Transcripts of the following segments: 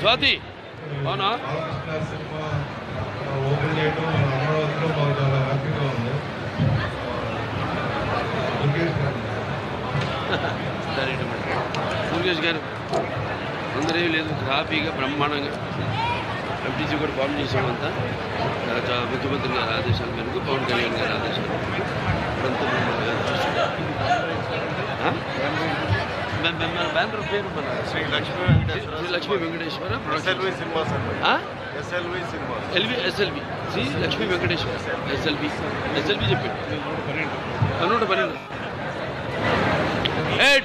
స్వాతి అవునా ఓపెన్ చేయడం అమరావతిలో మాకు చాలా హ్యాపీగా ఉంది. మురుగేష్ గారు అందరూ లేదు హ్యాపీగా బ్రహ్మాండంగా ఎంపీసీ కూడా ఫామ్ చేసామంతా ముఖ్యమంత్రి గారి ఆదేశాల మేరకు పవన్ కళ్యాణ్ గారి ఆదేశాలు బ్యానర్ పేరు మన Shri Lakshmi Venkateswara SLV cinemas SLV cinemas SLV Shri Lakshmi Venkateswara SLV చెప్పి 112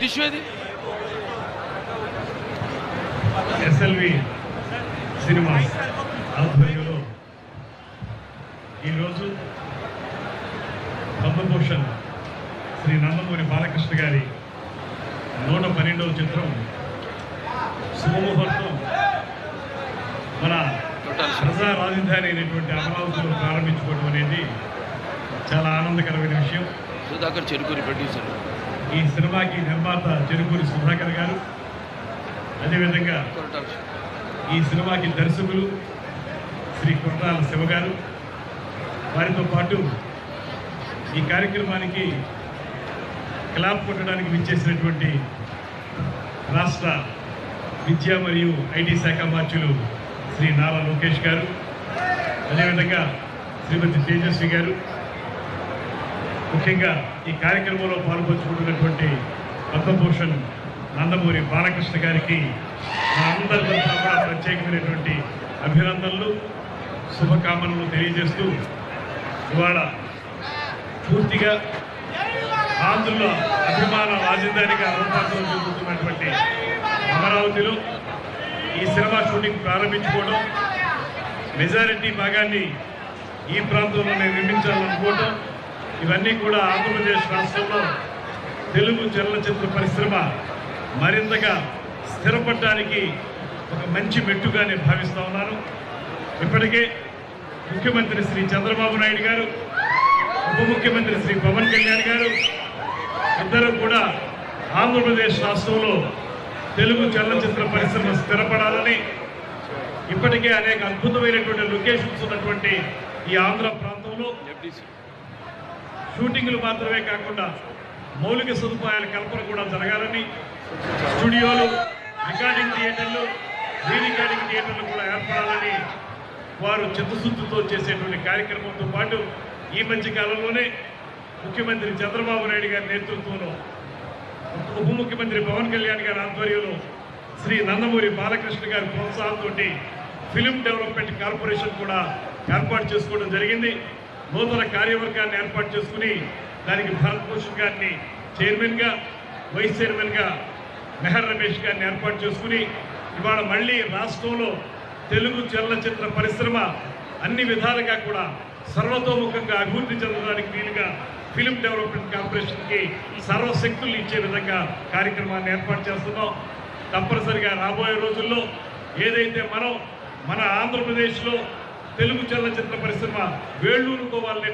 టిష్యూ అది ఎస్ఎల్వి సినిమాస్ ఆధ్వర్యంలో ఈరోజు పద్మభూషణ్ శ్రీ నందమూరి బాలకృష్ణ గారి 112వ చిత్రం శుభముహూర్తం మన ప్రజా రాజధాని అయినటువంటి అమరావతిలో ప్రారంభించుకోవడం అనేది చాలా ఆనందకరమైన విషయం. సుధాకర్ చెరుకూరి ప్రొడ్యూసర్, ఈ సినిమాకి నిర్మాత చెరుకూరి సుధాకర్ గారు, అదేవిధంగా ఈ సినిమాకి దర్శకులు శ్రీ కొట్టాల శివ గారు, వారితో పాటు ఈ కార్యక్రమానికి క్లాప్ కొట్టడానికి విచ్చేసినటువంటి రాష్ట్ర విద్యా మరియు ఐటీ శాఖ మార్చులు శ్రీ నారా లోకేష్ గారు, అదేవిధంగా శ్రీమతి తేజస్వి గారు, ముఖ్యంగా ఈ కార్యక్రమంలో పాల్పంచుకుంటున్నటువంటి పద్మభూషణ్ నందమూరి బాలకృష్ణ గారికి మా అందరి తరఫున కూడా ప్రత్యేకమైనటువంటి అభినందనలు, శుభకామనలు తెలియజేస్తూ ఇవాళ పూర్తిగా ఆంధ్రుల అభిమాన రాజధానిగా రూపాంతరం చెందుతున్నటువంటి అమరావతిలో ఈ సినిమా షూటింగ్ ప్రారంభించుకోవడం, మెజారిటీ భాగాన్ని ఈ ప్రాంతంలోనే నిర్మించాలనుకోవడం, ఇవన్నీ కూడా ఆంధ్రప్రదేశ్ రాష్ట్రంలో తెలుగు చలనచిత్ర పరిశ్రమ మరింతగా స్థిరపడడానికి ఒక మంచి మెట్టుగా నేను భావిస్తూ ఉన్నాను. ఇప్పటికే ముఖ్యమంత్రి శ్రీ చంద్రబాబు నాయుడు గారు, ఉప ముఖ్యమంత్రి శ్రీ పవన్ కళ్యాణ్ గారు ఇద్దరు కూడా ఆంధ్రప్రదేశ్ రాష్ట్రంలో తెలుగు చలనచిత్ర పరిశ్రమ స్థిరపడాలని, ఇప్పటికే అనేక అద్భుతమైనటువంటి లొకేషన్స్ ఉన్నటువంటి ఈ ఆంధ్ర ప్రాంతంలో షూటింగ్లు మాత్రమే కాకుండా మౌలిక సదుపాయాల కల్పన కూడా జరగాలని, స్టూడియోలు, రికార్డింగ్ థియేటర్లు, రీ రికార్డింగ్ థియేటర్లు కూడా ఏర్పడాలని వారు చిత్తశుద్ధితో చేసేటువంటి కార్యక్రమంతో పాటు ఈ మధ్య కాలంలోనే ముఖ్యమంత్రి చంద్రబాబు నాయుడు గారి నేతృత్వంలో, ఉప ముఖ్యమంత్రి పవన్ కళ్యాణ్ గారి ఆధ్వర్యంలో శ్రీ నందమూరి బాలకృష్ణ గారి ప్రోత్సాహంతో ఫిలిం డెవలప్మెంట్ కార్పొరేషన్ కూడా ఏర్పాటు చేసుకోవడం జరిగింది. నూతన కార్యవర్గాన్ని ఏర్పాటు చేసుకుని దానికి భరత్ భూషణ్ గారిని చైర్మన్గా, వైస్ చైర్మన్గా మెహర్ రమేష్ గారిని ఏర్పాటు చేసుకుని ఇవాళ మళ్ళీ రాష్ట్రంలో తెలుగు చలనచిత్ర పరిశ్రమ అన్ని విధాలుగా కూడా సర్వతోముఖంగా అభివృద్ధి చెందడానికి వీలుగా ఫిలిం డెవలప్మెంట్ కార్పొరేషన్కి సర్వశక్తులు ఇచ్చే విధంగా కార్యక్రమాన్ని ఏర్పాటు చేస్తున్నాం. తప్పనిసరిగా రాబోయే రోజుల్లో ఏదైతే మన ఆంధ్రప్రదేశ్లో తెలుగు చలనచిత్ర పరిశ్రమ వేళ్ళూరుకోవాలనే